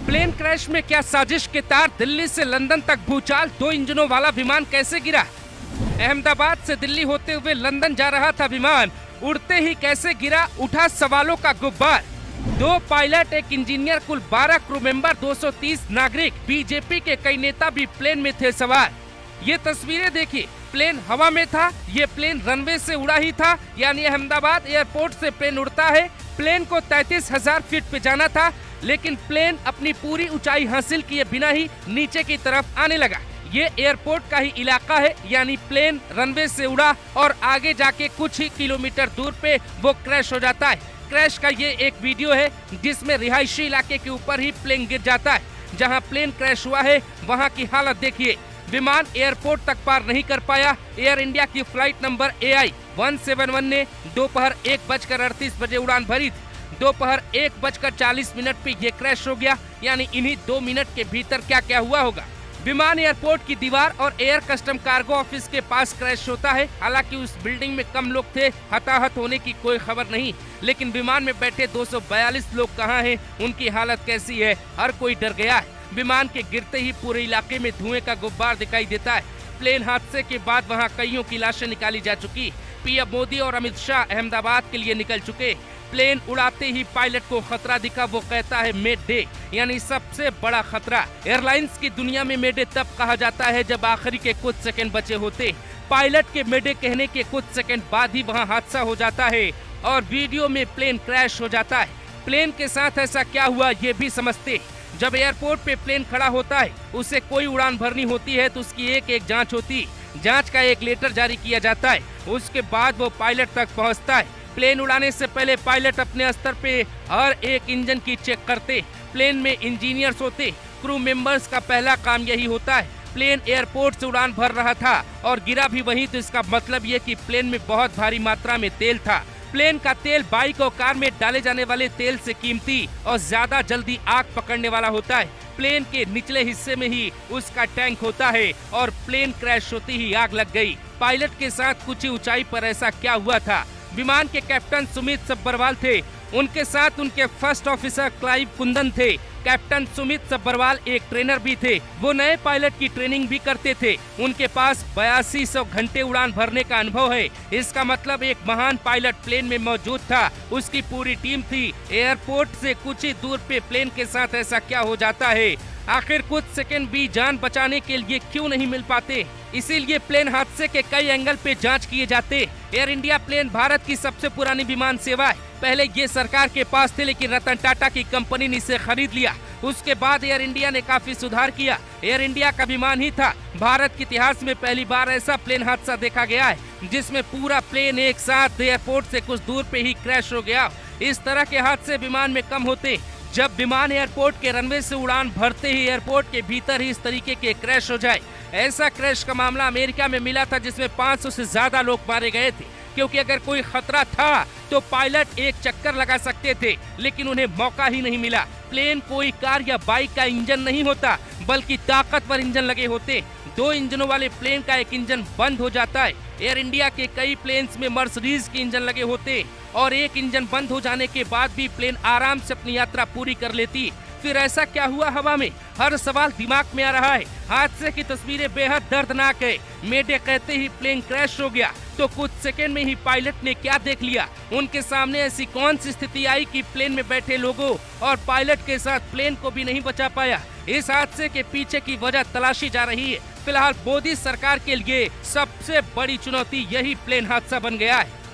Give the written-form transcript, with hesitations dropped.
Plane crash में क्या साजिश के तार, दिल्ली से लंदन तक भूचाल, 2 इंजनों वाला विमान कैसे गिरा? अहमदाबाद से दिल्ली होते हुए लंदन जा रहा था विमान, उड़ते ही कैसे गिरा, उठा सवालों का गुब्बार। 2 पायलट, 1 इंजीनियर, कुल 12 क्रू मेंबर, 230 नागरिक, बीजेपी के कई नेता भी प्लेन में थे सवार। ये तस्वीरें देखिए, प्लेन हवा में था, ये प्लेन रनवे से उड़ा ही था, यानी अहमदाबाद एयरपोर्ट से प्लेन उड़ता है। प्लेन को 33,000 फीट पे जाना था, लेकिन प्लेन अपनी पूरी ऊंचाई हासिल किए बिना ही नीचे की तरफ आने लगा। ये एयरपोर्ट का ही इलाका है, यानी प्लेन रनवे से उड़ा और आगे जाके कुछ ही किलोमीटर दूर पे वो क्रैश हो जाता है। क्रैश का ये एक वीडियो है जिसमें रिहायशी इलाके के ऊपर ही प्लेन गिर जाता है। जहां प्लेन क्रैश हुआ है वहां की हालत देखिए। विमान एयरपोर्ट तक पार नहीं कर पाया। एयर इंडिया की फ्लाइट नंबर AI 171 ने दोपहर 1:38 बजे उड़ान भरी थी। दोपहर 1:40 पे ये क्रैश हो गया, यानी इन्हीं 2 मिनट के भीतर क्या क्या हुआ होगा। विमान एयरपोर्ट की दीवार और एयर कस्टम कार्गो ऑफिस के पास क्रैश होता है। हालांकि उस बिल्डिंग में कम लोग थे, हताहत होने की कोई खबर नहीं, लेकिन विमान में बैठे 242 लोग कहां हैं, उनकी हालत कैसी है, हर कोई डर गया है। विमान के गिरते ही पूरे इलाके में धुएं का गुब्बार दिखाई देता है। प्लेन हादसे के बाद वहां कईयों की लाशें निकाली जा चुकी। पीएम मोदी और अमित शाह अहमदाबाद के लिए निकल चुके। प्लेन उड़ाते ही पायलट को खतरा दिखा, वो कहता है मे डे, यानी सबसे बड़ा खतरा। एयरलाइंस की दुनिया में मे डे तब कहा जाता है जब आखिरी के कुछ सेकंड बचे होते। पायलट के मे डे कहने के कुछ सेकंड बाद ही वहां हादसा हो जाता है और वीडियो में प्लेन क्रैश हो जाता है। प्लेन के साथ ऐसा क्या हुआ ये भी समझते। जब एयरपोर्ट पे प्लेन खड़ा होता है, उसे कोई उड़ान भरनी होती है तो उसकी एक जांच होती। जांच का एक लेटर जारी किया जाता है, उसके बाद वो पायलट तक पहुंचता है। प्लेन उड़ाने से पहले पायलट अपने स्तर पे हर एक इंजन की चेक करते। प्लेन में इंजीनियर्स होते, क्रू मेंबर्स का पहला काम यही होता है। प्लेन एयरपोर्ट से उड़ान भर रहा था और गिरा भी वहीं, तो इसका मतलब ये कि प्लेन में बहुत भारी मात्रा में तेल था। प्लेन का तेल बाइक और कार में डाले जाने वाले तेल से कीमती और ज्यादा जल्दी आग पकड़ने वाला होता है। प्लेन के निचले हिस्से में ही उसका टैंक होता है और प्लेन क्रैश होते ही आग लग गई। पायलट के साथ कुछ ही ऊंचाई पर ऐसा क्या हुआ था? विमान के कैप्टन सुमित सब्बरवाल थे, उनके साथ उनके फर्स्ट ऑफिसर क्लाइव कुंदन थे। कैप्टन सुमित सब्बरवाल एक ट्रेनर भी थे, वो नए पायलट की ट्रेनिंग भी करते थे। उनके पास 8200 घंटे उड़ान भरने का अनुभव है। इसका मतलब एक महान पायलट प्लेन में मौजूद था, उसकी पूरी टीम थी। एयरपोर्ट से कुछ ही दूर पे प्लेन के साथ ऐसा क्या हो जाता है? आखिर कुछ सेकंड भी जान बचाने के लिए क्यों नहीं मिल पाते? इसीलिए प्लेन हादसे के कई एंगल पे जांच किए जाते। एयर इंडिया प्लेन भारत की सबसे पुरानी विमान सेवा है। पहले ये सरकार के पास थे, लेकिन रतन टाटा की कंपनी ने इसे खरीद लिया। उसके बाद एयर इंडिया ने काफी सुधार किया। एयर इंडिया का विमान ही था। भारत के इतिहास में पहली बार ऐसा प्लेन हादसा देखा गया है जिसमें पूरा प्लेन एक साथ एयरपोर्ट से कुछ दूर पे ही क्रैश हो गया। इस तरह के हादसे विमान में कम होते। जब विमान एयरपोर्ट के रनवे से उड़ान भरते ही एयरपोर्ट के भीतर ही इस तरीके के क्रैश हो जाए। ऐसा क्रैश का मामला अमेरिका में मिला था जिसमें 500 से ज्यादा लोग मारे गए थे। क्योंकि अगर कोई खतरा था तो पायलट एक चक्कर लगा सकते थे, लेकिन उन्हें मौका ही नहीं मिला। प्लेन कोई कार या बाइक का इंजन नहीं होता, बल्कि ताकतवर इंजन लगे होते। 2 इंजनों वाले प्लेन का एक इंजन बंद हो जाता है। एयर इंडिया के कई प्लेन्स में मर्सिडीज के इंजन लगे होते और एक इंजन बंद हो जाने के बाद भी प्लेन आराम से अपनी यात्रा पूरी कर लेती। फिर ऐसा क्या हुआ हवा में? हर सवाल दिमाग में आ रहा है। हादसे की तस्वीरें बेहद दर्दनाक है। मेडे कहते ही प्लेन क्रैश हो गया, तो कुछ सेकंड में ही पायलट ने क्या देख लिया? उनके सामने ऐसी कौन सी स्थिति आई कि प्लेन में बैठे लोगों और पायलट के साथ प्लेन को भी नहीं बचा पाया? इस हादसे के पीछे की वजह तलाशी जा रही है। फिलहाल मोदी सरकार के लिए सबसे बड़ी चुनौती यही प्लेन हादसा बन गया है।